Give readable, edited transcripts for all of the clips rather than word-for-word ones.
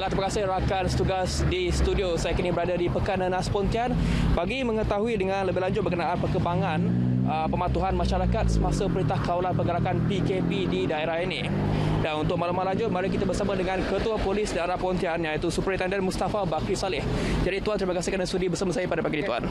Baiklah, terima kasih rakan tugas di studio. Saya kini berada di Pekan Nanas Pontian bagi mengetahui dengan lebih lanjut berkenaan perkembangan pematuhan masyarakat semasa Perintah Kawalan Pergerakan PKP di daerah ini. Dan untuk maklumat lanjut, mari kita bersama dengan Ketua Polis Daerah Pontian iaitu Superintendent Mustafa Bakri Saleh. Jadi Tuan, terima kasih kerana sudi bersama saya pada pagi ini, Tuan.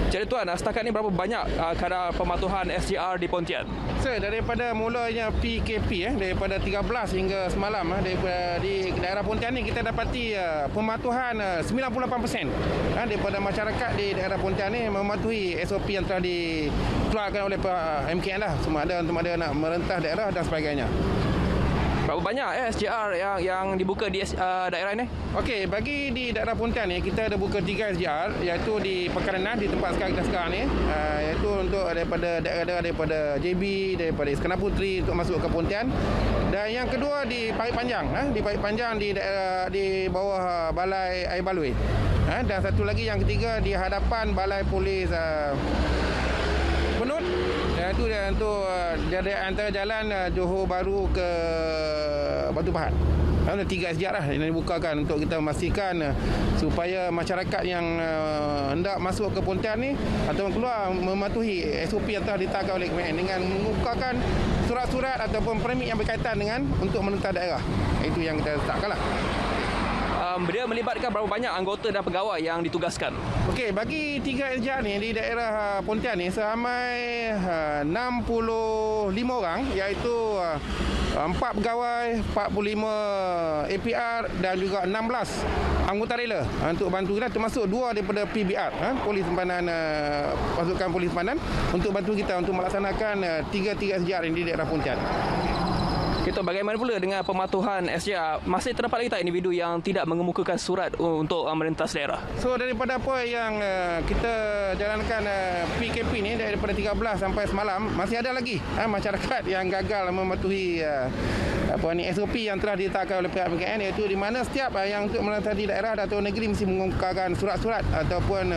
Jadi Tuan, setakat ini berapa banyak kadar pematuhan SGR di Pontian? Daripada mulanya PKP daripada 13 hingga semalam daripada di daerah Pontian ni kita dapati pematuhan 98% daripada masyarakat di daerah Pontian ni mematuhi SOP yang telah dikeluarkan oleh MKN dah. Semua ada untuk ada nak merentah daerah dan sebagainya. Berapa banyak SGR yang dibuka di daerah ini? Okey, bagi di daerah Pontian ni kita ada buka 3 SGR, iaitu di Pekan Nanas di tempat sekarang ni, iaitu untuk daripada daerah daripada JB, daripada Iskandar Puteri untuk masuk ke Pontian. Dan yang kedua di Parit Panjang, di Parit Panjang di daerah di bawah Balai Air Baloi. Dan satu lagi yang ketiga di hadapan Balai Polis Penut. Itu dia untuk dari antara jalan Johor Bahru ke Batu Pahat. Ada 3 SGR lah yang dibukakan untuk kita memastikan supaya masyarakat yang hendak masuk ke Pontian ni atau keluar mematuhi SOP yang telah ditetapkan oleh KMN dengan membukakan surat-surat ataupun permit yang berkaitan dengan untuk menentang daerah. Itu yang kita letakkan lah. Dia melibatkan berapa banyak anggota dan pegawai yang ditugaskan? Okey, bagi 3 SGR ni di daerah Pontian ni seramai 65 orang, iaitu 4 pegawai, 45 APR dan juga 16 anggota rela untuk bantu kita, termasuk 2 daripada PBR, Polis Simpanan, pasukan Polis Simpanan untuk bantu kita untuk melaksanakan 3 SGR di daerah Pontian. Kita bagaimana pula dengan pematuhan SGR? Masih terdapat lagi tak individu yang tidak mengemukakan surat untuk merentas daerah? So daripada apa yang kita jalankan PKP ni daripada 13 sampai semalam, masih ada lagi masyarakat yang gagal mematuhi SOP yang telah ditetapkan oleh pihak MKN, iaitu di mana setiap yang untuk merentas di daerah atau negeri mesti mengemukakan surat-surat ataupun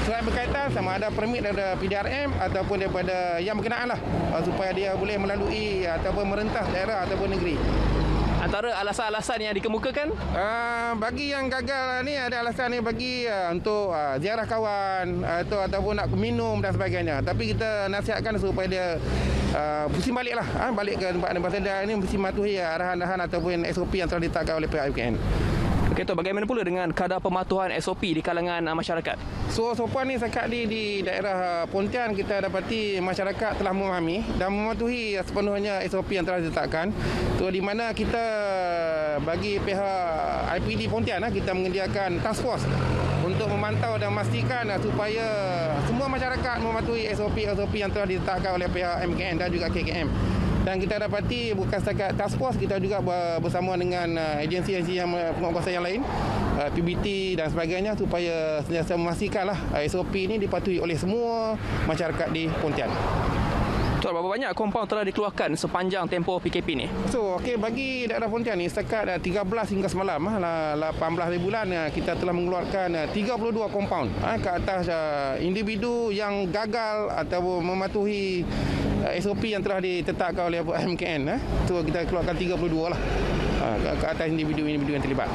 surat berkaitan sama ada permit daripada PDRM ataupun daripada yang berkenaan lah, supaya dia boleh melalui ataupun merentas daerah ataupun negeri. Antara alasan-alasan yang dikemukakan? Bagi yang gagal ni ada alasan ni bagi untuk ziarah kawan ataupun nak minum dan sebagainya. Tapi kita nasihatkan supaya dia pusing balik lah, balik ke tempat dia ini mesti mematuhi arahan-arahan ataupun SOP yang telah ditetapkan oleh pihak MKN. Okey, Tuan, bagaimana pula dengan kadar pematuhan SOP di kalangan masyarakat? So far ni sekat di daerah Pontian kita dapati masyarakat telah memahami dan mematuhi sepenuhnya SOP yang telah ditetapkan. So di mana kita bagi pihak IPD Pontian kita menyediakan task force untuk memantau dan memastikan supaya semua masyarakat mematuhi SOP yang telah ditetapkan oleh pihak MKN dan juga KKM. Dan kita dapati bukan setakat task force, kita juga bersama dengan agensi-agensi yang penguasa yang lain, PBT dan sebagainya, supaya sentiasa memastikanlah SOP ini dipatuhi oleh semua masyarakat di Pontian. Tuan, berapa banyak kompaun telah dikeluarkan sepanjang tempoh PKP ni? So, bagi daerah Pontian ni setakat 13 hingga semalam, 18 bulan, kita telah mengeluarkan 32 kompaun ke atas individu yang gagal atau mematuhi SOP yang telah ditetapkan oleh MKN. So, kita keluarkan 32 lah ke atas individu-individu yang terlibat.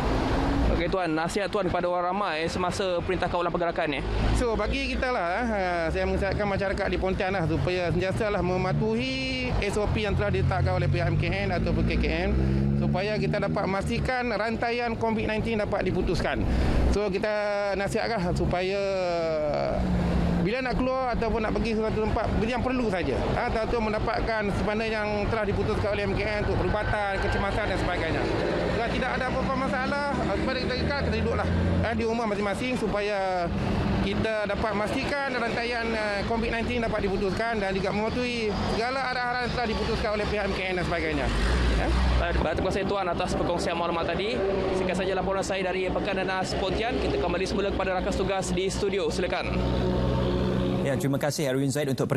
Okey Tuan, nasihat Tuan kepada orang ramai semasa Perintah Kawalan Pergerakan ni? So bagi kita lah, saya menasihatkan masyarakat di Pontian lah supaya sentiasa lah mematuhi SOP yang telah ditetapkan oleh pihak MKN ataupun KKM, supaya kita dapat memastikan rantaian COVID-19 dapat diputuskan. So kita nasihatkan supaya bila nak keluar ataupun nak pergi ke suatu tempat, yang perlu saja, atau mendapatkan sebenarnya yang telah diputuskan oleh MKN untuk perubatan, kecemasan dan sebagainya. Kalau tidak ada apa-apa masalah, kepada kita duduklah di rumah masing-masing supaya kita dapat memastikan rantaian COVID-19 dapat diputuskan dan juga mematuhi segala arahan yang telah diputuskan oleh pihak MKN dan sebagainya. Terima kasih Tuan atas perkongsian maklumat tadi. Sekian saja laporan saya dari Pekan Nanas Pontian. Kita kembali semula kepada rakan tugas di studio. Silakan. Ya, terima kasih Erwin Zaid untuk